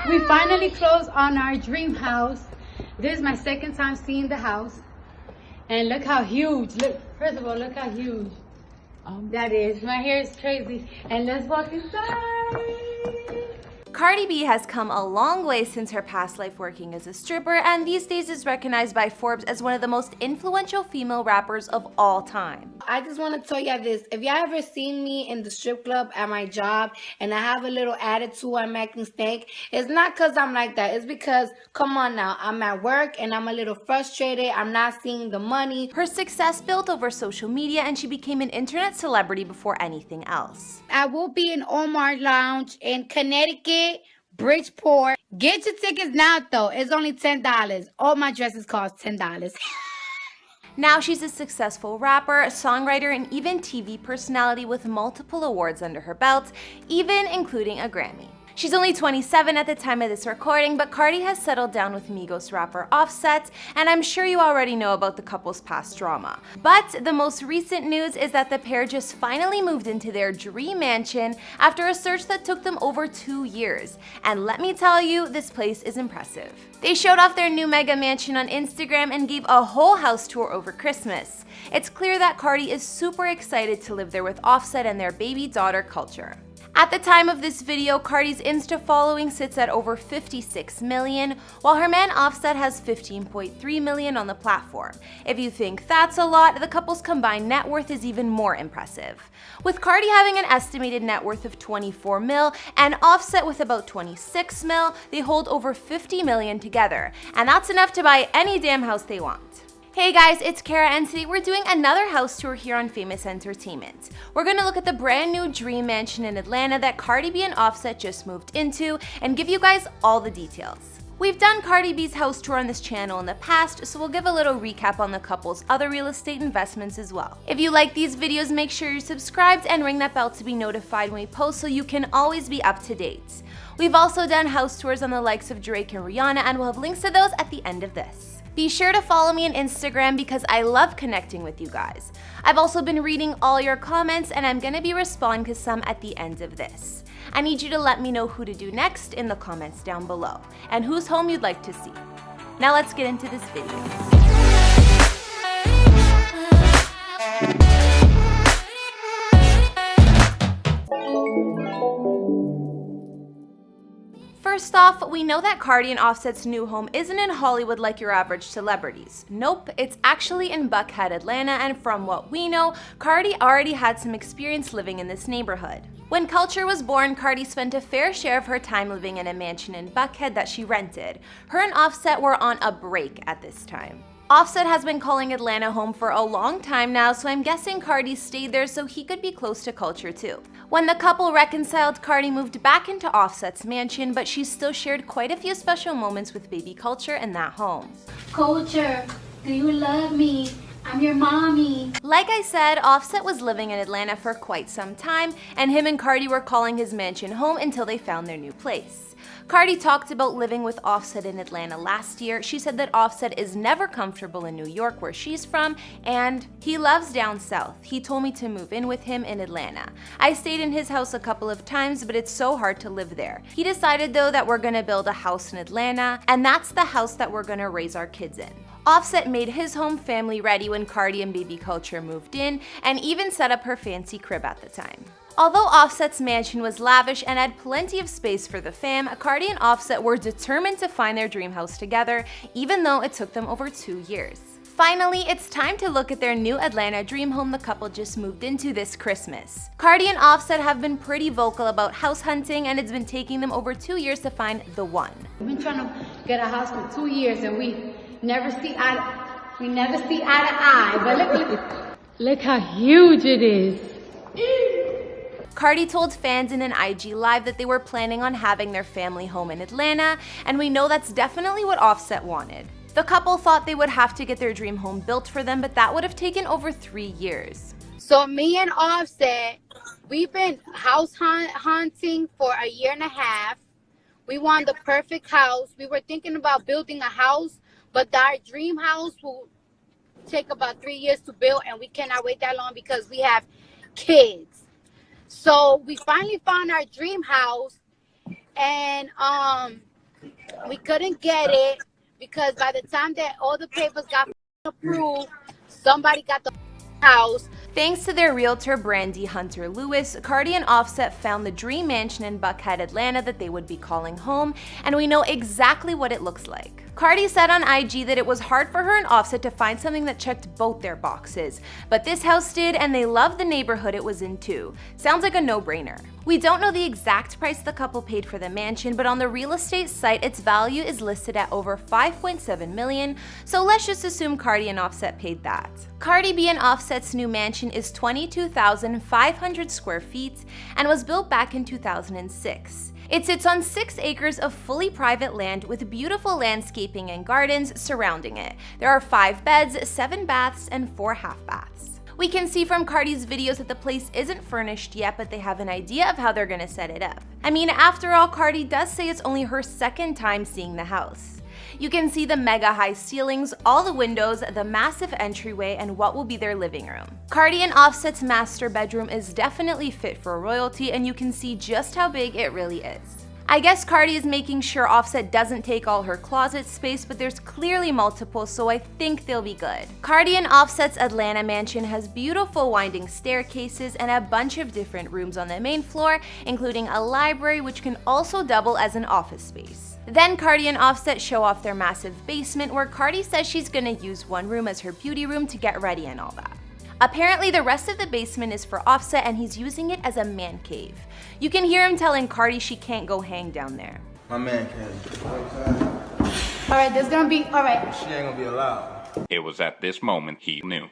We finally closed on our dream house. This is my second time seeing the house. And look how huge. Look, first of all, look how huge that is. My hair is crazy. And let's walk inside. CardiB has come a long way since her past life working as a stripper, and these days is recognized by Forbes as one of the most influential female rappers of all time. I just want to tell y'all this. If y'all ever seen me in the strip club at my job and I have a little attitude, I'm acting stank, it's not because I'm like that. It's because, come on now, I'm at work and I'm a little frustrated. I'm not seeing the money. Her success built over social media, and she became an internet celebrity before anything else. I will be in Omar Lounge in Connecticut, Bridgeport. Get your tickets now, though. It's only $10. All my dresses cost $10. Now she's a successful rapper, songwriter, and even TV personality with multiple awards under her belt, even including a Grammy. She's only 27 at the time of this recording, but Cardi has settled down with Migos rapper Offset, and I'm sure you already know about the couple's past drama. But the most recent news is that the pair just finally moved into their dream mansion after a search that took them over 2 years. And let me tell you, this place is impressive. They showed off their new mega mansion on Instagram and gave a whole house tour over Christmas. It's clear that Cardi is super excited to live there with Offset and their baby daughter Culture. At the time of this video, Cardi's Insta following sits at over 56 million, while her man Offset has 15.3 million on the platform. If you think that's a lot, the couple's combined net worth is even more impressive. With Cardi having an estimated net worth of 24 mil and Offset with about 26 mil, they hold over 50 million together, and that's enough to buy any damn house they want. Hey guys, it's Kara, and today we're doing another house tour here on Famous Entertainment. We're gonna look at the brand new dream mansion in Atlanta that CardiB and Offset just moved into and give you guys all the details. We've done CardiB's house tour on this channel in the past, so we'll give a little recap on the couple's other real estate investments as well. If you like these videos, make sure you're subscribed and ring that bell to be notified when we post so you can always be up to date. We've also done house tours on the likes of Drake and Rihanna, and we'll have links to those at the end of this. Be sure to follow me on Instagram because I love connecting with you guys. I've also been reading all your comments, and I'm gonna be responding to some at the end of this. I need you to let me know who to do next in the comments down below, and whose home you'd like to see. Now let's get into this video. First off, we know that Cardi and Offset's new home isn't in Hollywood like your average celebrities. Nope, it's actually in Buckhead, Atlanta, and from what we know, Cardi already had some experience living in this neighborhood. When Culture was born, Cardi spent a fair share of her time living in a mansion in Buckhead that she rented. Her and Offset were on a break at this time. Offset has been calling Atlanta home for a long time now, so I'm guessing Cardi stayed there so he could be close to Culture too. When the couple reconciled, Cardi moved back into Offset's mansion, but she still shared quite a few special moments with baby Culture in that home. Culture, do you love me? I'm your mommy. Like I said, Offset was living in Atlanta for quite some time, and him and Cardi were calling his mansion home until they found their new place. Cardi talked about living with Offset in Atlanta last year. She said that Offset is never comfortable in New York, where she's from, and he loves down south. He told me to move in with him in Atlanta. I stayed in his house a couple of times, but it's so hard to live there. He decided though that we're gonna build a house in Atlanta, and that's the house that we're gonna raise our kids in. Offset made his home family ready when Cardi and baby Culture moved in, and even set up her fancy crib at the time. Although Offset's mansion was lavish and had plenty of space for the fam, Cardi and Offset were determined to find their dream house together, even though it took them over 2 years. Finally, it's time to look at their new Atlanta dream home the couple just moved into this Christmas. Cardi and Offset have been pretty vocal about house hunting, and it's been taking them over 2 years to find the one. We've been trying to get a house for 2 years, and we never see eye to eye. But look how huge it is. Cardi told fans in an IG Live that they were planning on having their family home in Atlanta, and we know that's definitely what Offset wanted. The couple thought they would have to get their dream home built for them, but that would have taken over 3 years. So me and Offset, we've been house hunting for a year and a half. We want the perfect house. We were thinking about building a house, but our dream house will take about 3 years to build, and we cannot wait that long because we have kids. So we finally found our dream house, and We couldn't get it because by the time that all the papers got approved, somebody got the house. Thanks to their realtor Brandy Hunter Lewis, Cardi and Offset found the dream mansion in Buckhead, Atlanta that they would be calling home, and we know exactly what it looks like. Cardi said on IG that it was hard for her and Offset to find something that checked both their boxes, but this house did, and they loved the neighborhood it was in too. Sounds like a no-brainer. We don't know the exact price the couple paid for the mansion, but on the real estate site, its value is listed at over $5.7 million, so let's just assume Cardi and Offset paid that. CardiB and Offset's new mansion is 22,500 square feet and was built back in 2006. It sits on 6 acres of fully private land with beautiful landscaping and gardens surrounding it. There are 5 beds, 7 baths, and 4 half baths. We can see from Cardi's videos that the place isn't furnished yet, but they have an idea of how they're gonna set it up. I mean, after all, Cardi does say it's only her second time seeing the house. You can see the mega high ceilings, all the windows, the massive entryway, and what will be their living room. Cardi and Offset's master bedroom is definitely fit for royalty, and you can see just how big it really is. I guess Cardi is making sure Offset doesn't take all her closet space, but there's clearly multiple, so I think they'll be good. Cardi and Offset's Atlanta mansion has beautiful winding staircases and a bunch of different rooms on the main floor, including a library which can also double as an office space. Then Cardi and Offset show off their massive basement, where Cardi says she's gonna use one room as her beauty room to get ready and all that. Apparently, the rest of the basement is for Offset and he's using it as a man cave. You can hear him telling Cardi she can't go hang down there. My man cave. Alright, there's gonna be, alright. She ain't gonna be allowed. It was at this moment he knew.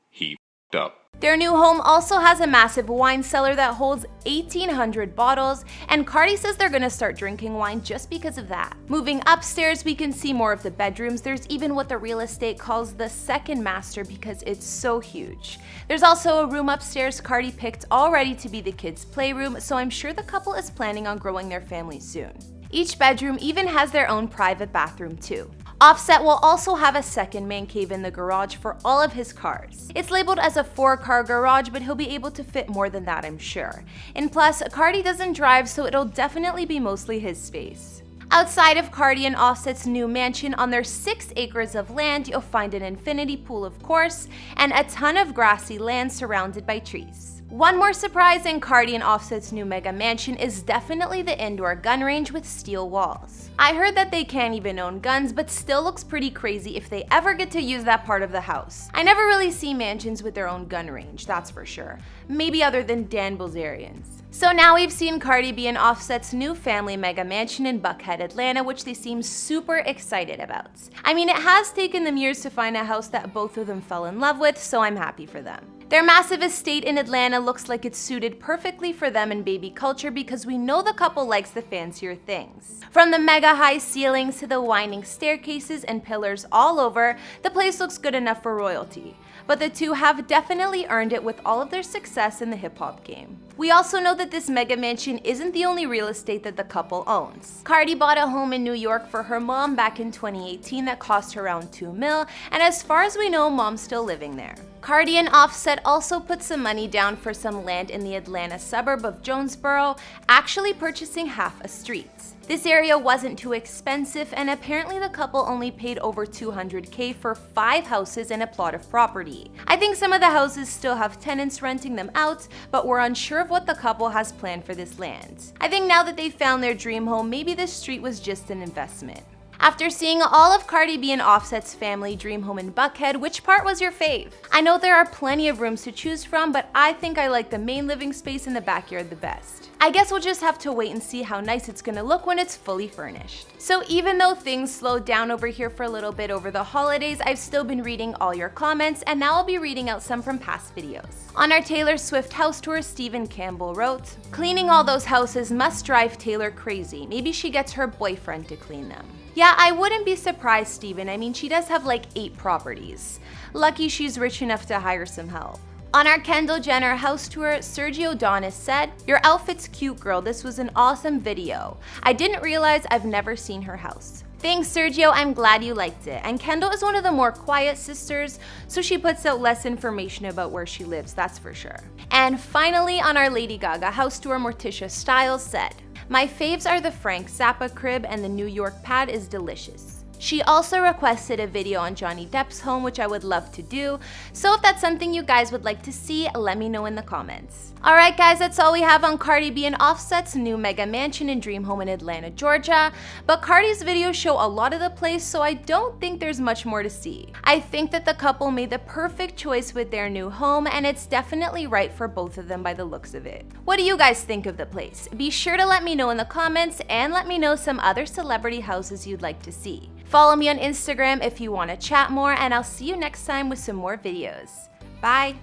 He f***ed up. Their new home also has a massive wine cellar that holds 1,800 bottles, and Cardi says they're gonna start drinking wine just because of that. Moving upstairs, we can see more of the bedrooms. There's even what the real estate calls the second master because it's so huge. There's also a room upstairs Cardi picked already to be the kids' playroom, so I'm sure the couple is planning on growing their family soon. Each bedroom even has their own private bathroom too. Offset will also have a second man cave in the garage for all of his cars. It's labeled as a 4-car garage, but he'll be able to fit more than that, I'm sure. And plus, Cardi doesn't drive, so it'll definitely be mostly his space. Outside of Cardi and Offset's new mansion, on their 6 acres of land, you'll find an infinity pool, of course, and a ton of grassy land surrounded by trees. One more surprise in Cardi and Offset's new mega mansion is definitely the indoor gun range with steel walls. I heard that they can't even own guns, but still looks pretty crazy if they ever get to use that part of the house. I never really see mansions with their own gun range, that's for sure. Maybe other than Dan Bilzerian's. So now we've seen CardiB and Offset's new family mega mansion in Buckhead, Atlanta, which they seem super excited about. I mean, it has taken them years to find a house that both of them fell in love with, so I'm happy for them. Their massive estate in Atlanta looks like it's suited perfectly for them and baby culture because we know the couple likes the fancier things. From the mega high ceilings to the winding staircases and pillars all over, the place looks good enough for royalty. But the two have definitely earned it with all of their success in the hip-hop game. We also know that this mega mansion isn't the only real estate that the couple owns. Cardi bought a home in New York for her mom back in 2018 that cost her around $2 million, and as far as we know, mom's still living there. Cardi and Offset also put some money down for some land in the Atlanta suburb of Jonesboro, actually purchasing half a street. This area wasn't too expensive, and apparently the couple only paid over $200K for 5 houses and a plot of property. I think some of the houses still have tenants renting them out, but we're unsure of what the couple has planned for this land. I think now that they found their dream home, maybe this street was just an investment. After seeing all of CardiB and Offset's family dream home in Buckhead, which part was your fave? I know there are plenty of rooms to choose from, but I think I like the main living space in the backyard the best. I guess we'll just have to wait and see how nice it's gonna look when it's fully furnished. So even though things slowed down over here for a little bit over the holidays, I've still been reading all your comments, and now I'll be reading out some from past videos. On our Taylor Swift house tour, Stephen Campbell wrote, "Cleaning all those houses must drive Taylor crazy. Maybe she gets her boyfriend to clean them." Yeah, I wouldn't be surprised, Steven. I mean, she does have like 8 properties. Lucky she's rich enough to hire some help. On our Kendall Jenner house tour, Sergio Donis said, "Your outfit's cute, girl. This was an awesome video. I didn't realize I've never seen her house." Thanks, Sergio. I'm glad you liked it. And Kendall is one of the more quiet sisters, so she puts out less information about where she lives, that's for sure. And finally, on our Lady Gaga house tour, Morticia Styles said, My faves are the Frank Zappa crib, and the New York pad is delicious. She also requested a video on Johnny Depp's home, which I would love to do, so if that's something you guys would like to see, let me know in the comments. Alright guys, that's all we have on Cardi B and Offset's new mega mansion and dream home in Atlanta, Georgia, but Cardi's videos show a lot of the place, so I don't think there's much more to see. I think that the couple made the perfect choice with their new home, and it's definitely right for both of them by the looks of it. What do you guys think of the place? Be sure to let me know in the comments, and let me know some other celebrity houses you'd like to see. Follow me on Instagram if you want to chat more, and I'll see you next time with some more videos. Bye!